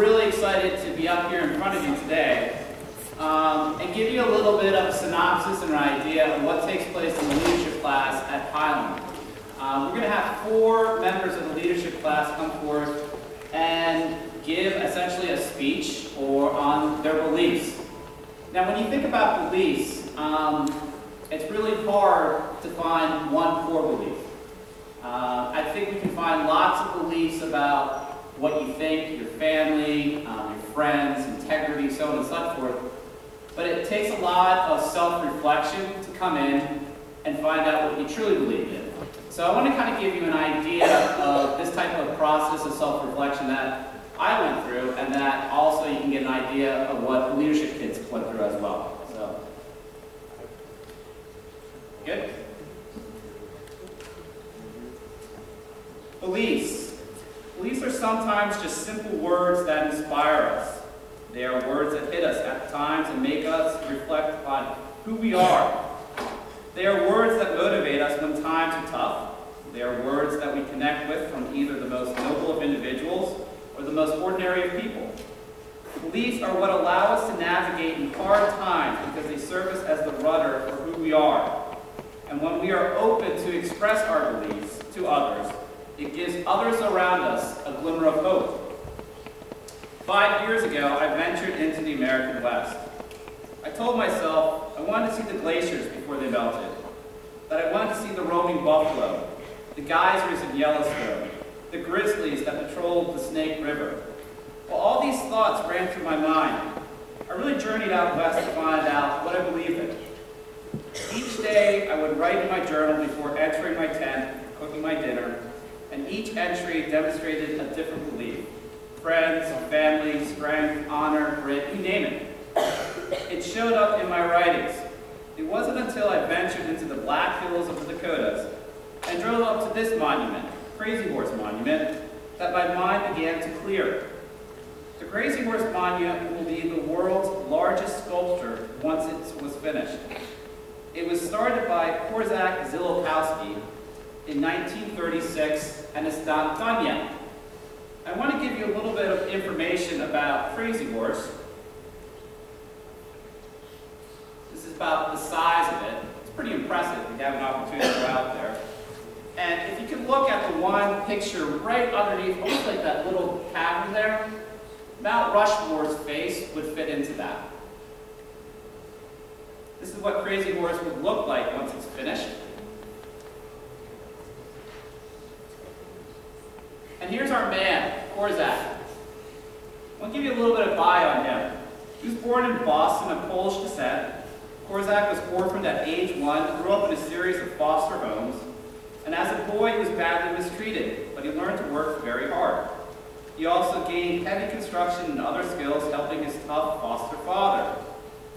really excited to be up here in front of you today and give you a little bit of a synopsis and an idea of what takes place in the leadership class at Highland. We're going to have 4 members of the leadership class come forth and give essentially a speech on their beliefs. Now, when you think about beliefs, it's really hard to find one core belief. I think we can find lots of beliefs about what you think, your family, your friends, integrity, so on and so forth. But it takes a lot of self-reflection to come in and find out what you truly believe in. So I want to kind of give you an idea of this type of process of self-reflection that I went through, and that also you can get an idea of what the leadership kids went through as well. So, good? Beliefs. Beliefs are sometimes just simple words that inspire us. They are words that hit us at times and make us reflect on who we are. They are words that motivate us when times are tough. They are words that we connect with from either the most noble of individuals or the most ordinary of people. Beliefs are what allow us to navigate in hard times because they serve us as the rudder for who we are. And when we are open to express our beliefs to others, it gives others around us a glimmer of hope. 5 years ago, I ventured into the American West. I told myself I wanted to see the glaciers before they melted, that I wanted to see the roaming buffalo, the geysers of Yellowstone, the grizzlies that patrolled the Snake River. Well, all these thoughts ran through my mind. I really journeyed out west to find out what I believed in. Each day, I would write in my journal before entering my tent, cooking my dinner, and each entry demonstrated a different belief. Friends, family, strength, honor, grit, you name it. It showed up in my writings. It wasn't until I ventured into the Black Hills of the Dakotas and drove up to this monument, Crazy Horse Monument, that my mind began to clear. The Crazy Horse Monument will be the world's largest sculpture once it was finished. It was started by Korczak Zilopowski in 1936, and it's not done yet. I want to give you a little bit of information about Crazy Horse. This is about the size of it. It's pretty impressive if you have an opportunity to go out there. And if you can look at the one picture right underneath, almost like that little cavern there, Mount Rushmore's face would fit into that. This is what Crazy Horse would look like once it's finished. And here's our man, Korczak. I want to give you a little bit of bio on him. He was born in Boston of Polish descent. Korczak was orphaned at age 1, grew up in a series of foster homes, and as a boy he was badly mistreated, but he learned to work very hard. He also gained heavy construction and other skills, helping his tough foster father.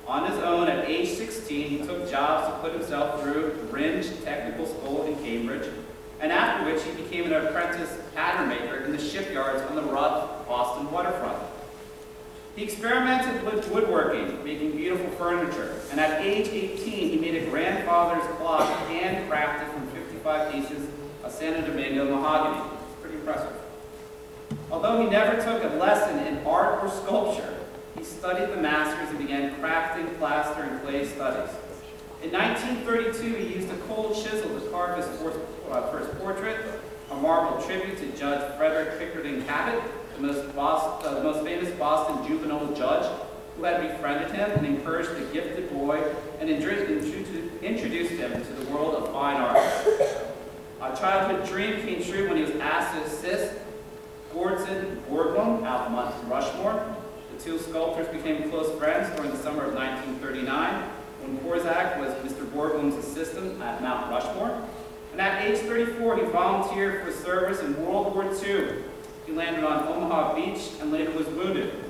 On his own, at age 16, he took jobs to put himself through the Rindge Technical School in Cambridge, and after which he became an apprentice pattern maker in the shipyards on the rough Boston waterfront. He experimented with woodworking, making beautiful furniture, and at age 18 he made a grandfather's clock handcrafted from 55 pieces of Santo Domingo mahogany. It's pretty impressive. Although he never took a lesson in art or sculpture, he studied the masters and began crafting plaster and clay studies. In 1932, he used a cold chisel to carve his first portrait, a marble tribute to Judge Frederick Pickering Cabot, the most famous Boston juvenile judge, who had befriended him and encouraged the gifted boy and introduced him to the world of fine arts. A childhood dream came true when he was asked to assist Gordon Borglum out of Mount Rushmore. The two sculptors became close friends during the summer of 1939, when Korczak was Mr. Borglum's assistant at Mount Rushmore. And at age 34, he volunteered for service in World War II. He landed on Omaha Beach and later was wounded.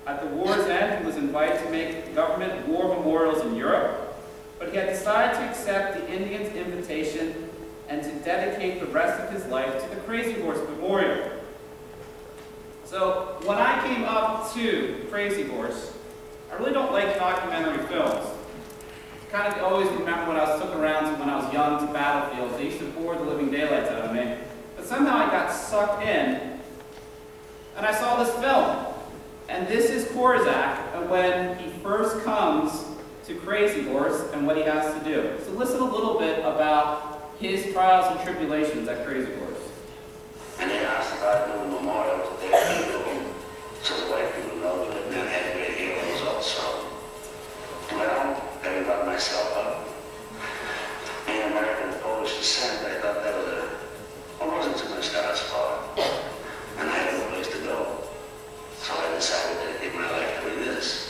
At the war's end, he was invited to make government war memorials in Europe, but he had decided to accept the Indians' invitation and to dedicate the rest of his life to the Crazy Horse Memorial. So when I came up to Crazy Horse, I really don't like documentary films. Kind of always remember when I was took around to when I was young to battlefields. They used to bore the living daylights out of me. But somehow I got sucked in, and I saw this film. Korzak and when he first comes to Crazy Horse and what he has to do. So listen a little bit about his trials and tribulations at Crazy Horse. And they asked about doing memorials to their people, so the white people know that men had great heroes also. Well, I got myself up. Being American of Polish descent, I thought that was I wasn't too much to ask for. And I had no place to go. So I decided to dedicate my life doing this.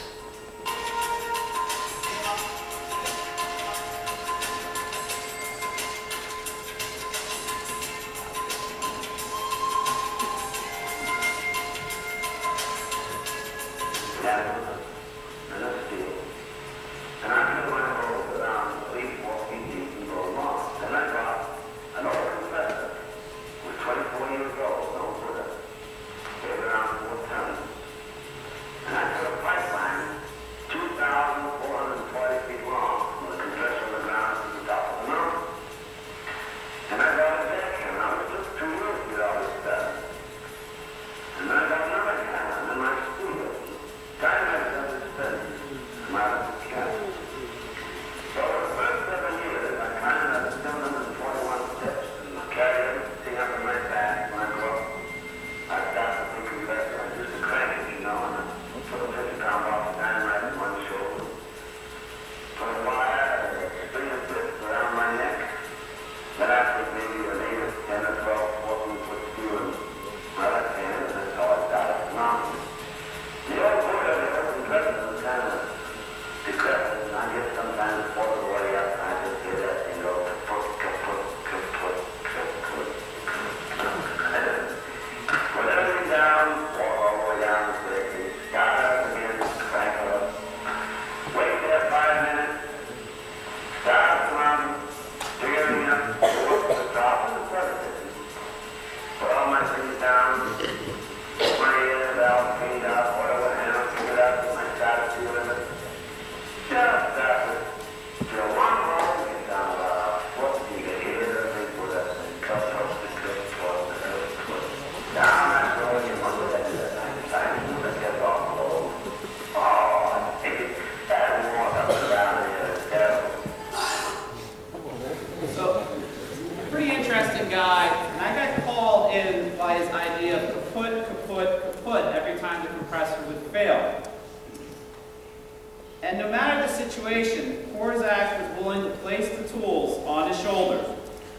And no matter the situation, Korzak was willing to place the tools on his shoulders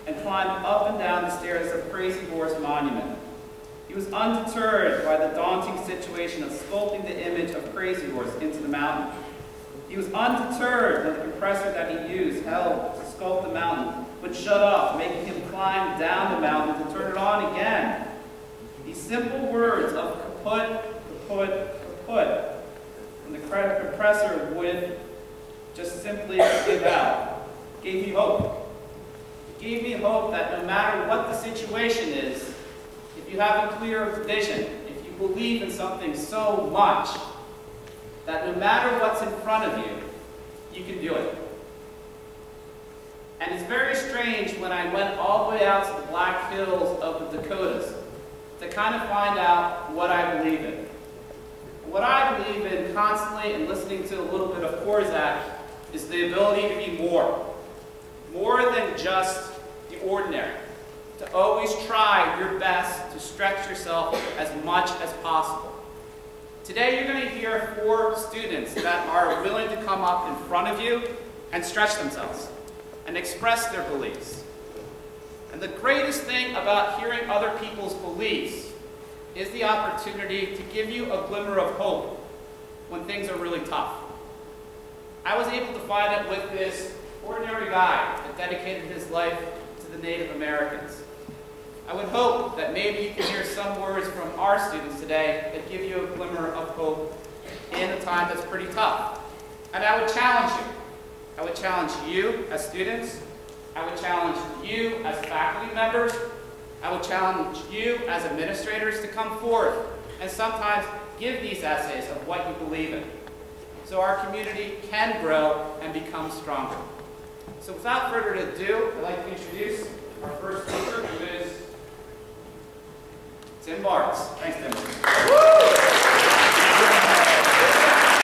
and climb up and down the stairs of Crazy Horse Monument. He was undeterred by the daunting situation of sculpting the image of Crazy Horse into the mountain. He was undeterred that the compressor that he used held to sculpt the mountain would shut off, making him climb down the mountain to turn it on again. These simple words of kaput, kaput, kaput, when the compressor would just simply give out, gave me hope. It gave me hope that no matter what the situation is, if you have a clear vision, if you believe in something so much, that no matter what's in front of you, you can do it. And it's very strange when I went all the way out to the Black Hills of the Dakotas to kind of find out what I believe in. What I believe in constantly and listening to a little bit of Korzak is the ability to be more. More than just the ordinary. To always try your best to stretch yourself as much as possible. Today you're going to hear 4 students that are willing to come up in front of you and stretch themselves and express their beliefs. And the greatest thing about hearing other people's beliefs is the opportunity to give you a glimmer of hope when things are really tough. I was able to find it with this ordinary guy that dedicated his life to the Native Americans. I would hope that maybe you can hear some words from our students today that give you a glimmer of hope in a time that's pretty tough. And I would challenge you. I would challenge you as students. I would challenge you as faculty members. I would challenge you as administrators to come forth and sometimes give these essays of what you believe in, so our community can grow and become stronger. So without further ado, I'd like to introduce our first speaker, who is Tim Bartz. Thanks, Tim. Woo!